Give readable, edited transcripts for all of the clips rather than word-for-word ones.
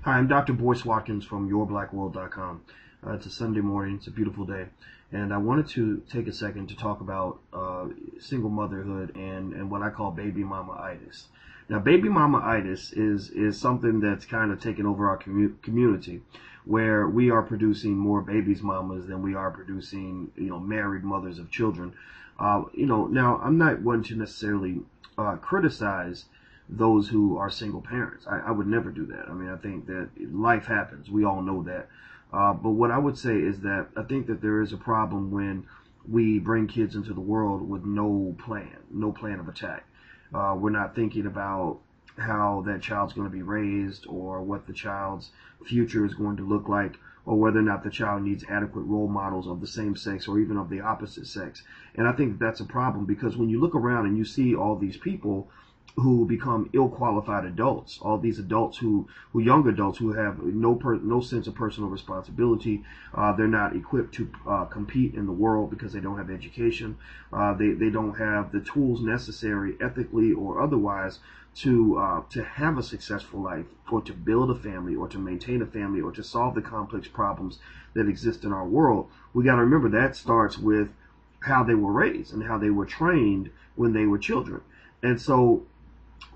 Hi, I'm Dr. Boyce Watkins from yourblackworld.com. It's a Sunday morning. It's a beautiful day. And I wanted to take a second to talk about single motherhood and what I call baby mama-itis. Now, baby mama-itis is something that's kind of taken over our community, where we are producing more babies mamas than we are producing, married mothers of children. Now I'm not one to necessarily criticize those who are single parents. I would never do that. I mean, I think that life happens. We all know that. But what I would say is that I think that there is a problem when we bring kids into the world with no plan of attack. We're not thinking about how that child's going to be raised, or what the child's future is going to look like, or whether or not the child needs adequate role models of the same sex or even of the opposite sex. And I think that's a problem, because when you look around and you see all these people who become ill-qualified adults, all these adults young adults who have no sense of personal responsibility. They're not equipped to compete in the world because they don't have education. They don't have the tools necessary, ethically or otherwise, to have a successful life, or to build a family, or to maintain a family, or to solve the complex problems that exist in our world. We got to remember that starts with how they were raised and how they were trained when they were children. And so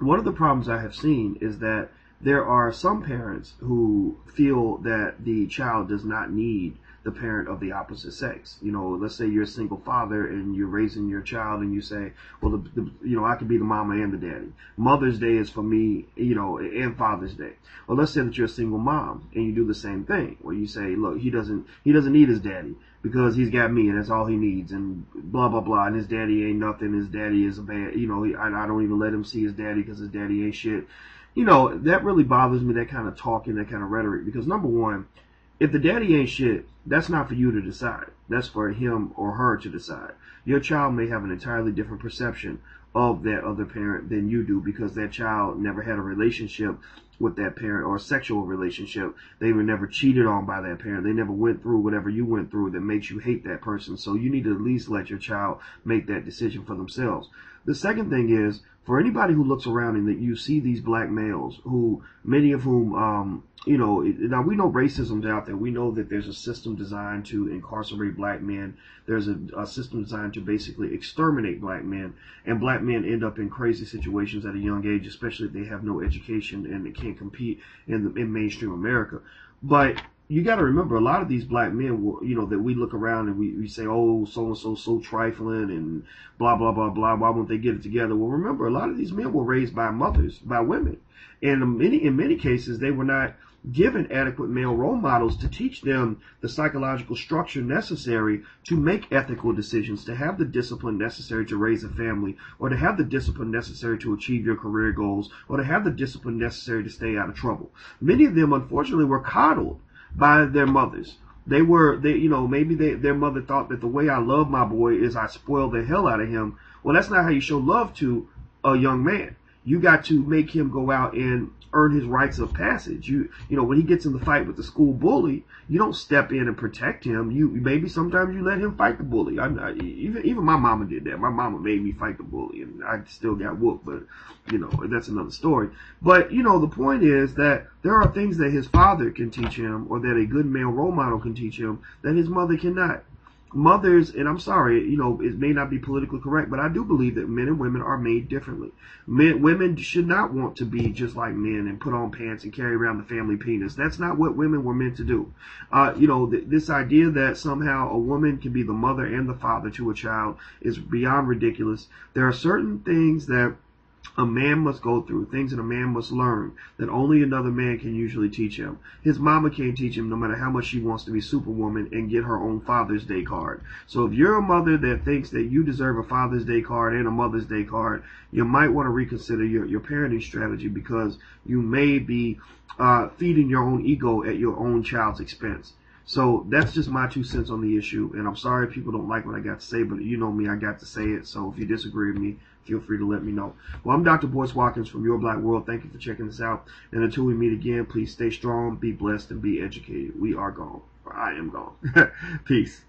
one of the problems I have seen is that there are some parents who feel that the child does not need the parent of the opposite sex. Let's say you're a single father and you're raising your child, and you say, well, I could be the mama and the daddy. Mother's Day is for me, and Father's Day. Well, let's say that you're a single mom and you do the same thing, where you say, look, he doesn't need his daddy because he's got me and that's all he needs, and blah, blah, blah. And his daddy ain't nothing. His daddy is a bad, I don't even let him see his daddy because his daddy ain't shit. That really bothers me, that kind of talking, that kind of rhetoric, because number one, if the daddy ain't shit, that's not for you to decide. That's for him or her to decide. Your child may have an entirely different perception of that other parent than you do, because that child never had a relationship with that parent, or a sexual relationship. They were never cheated on by that parent. They never went through whatever you went through that makes you hate that person. So you need to at least let your child make that decision for themselves. The second thing is, for anybody who looks around and that you see these black males, who many of whom, now we know racism's out there. We know that there's a system designed to incarcerate black men. There's a system designed to basically exterminate black men, and black men end up in crazy situations at a young age, especially if they have no education and they can't compete in mainstream America. But you got to remember, a lot of these black men, that we look around and we say, oh, so-and-so so trifling and blah, blah, blah, blah, why won't they get it together? Well, remember, a lot of these men were raised by mothers, by women. And in many cases, they were not given adequate male role models to teach them the psychological structure necessary to make ethical decisions, to have the discipline necessary to raise a family, or to have the discipline necessary to achieve your career goals, or to have the discipline necessary to stay out of trouble. Many of them, unfortunately, were coddled by their mothers. Their mother thought that the way I love my boy is I spoil the hell out of him. Well, that's not how you show love to a young man. You got to make him go out and earn his rites of passage. When he gets in the fight with the school bully, you don't step in and protect him. Maybe sometimes you let him fight the bully. Even my mama did that. My mama made me fight the bully, and I still got whooped, but that's another story. But the point is that there are things that his father can teach him, or that a good male role model can teach him, that his mother cannot. Mothers, and I'm sorry, it may not be politically correct, but I do believe that men and women are made differently. Women should not want to be just like men and put on pants and carry around the family penis. That's not what women were meant to do. This idea that somehow a woman can be the mother and the father to a child is beyond ridiculous. There are certain things that a man must go through, things that a man must learn, that only another man can usually teach him. His mama can't teach him, no matter how much she wants to be Superwoman and get her own Father's Day card. So if you're a mother that thinks that you deserve a Father's Day card and a Mother's Day card, you might want to reconsider your parenting strategy, because you may be feeding your own ego at your own child's expense. So that's just my 2 cents on the issue, and I'm sorry if people don't like what I got to say, but you know me, I got to say it. So if you disagree with me, feel free to let me know. Well, I'm Dr. Boyce Watkins from Your Black World. Thank you for checking this out. And until we meet again, please stay strong, be blessed, and be educated. We are gone, or I am gone. Peace.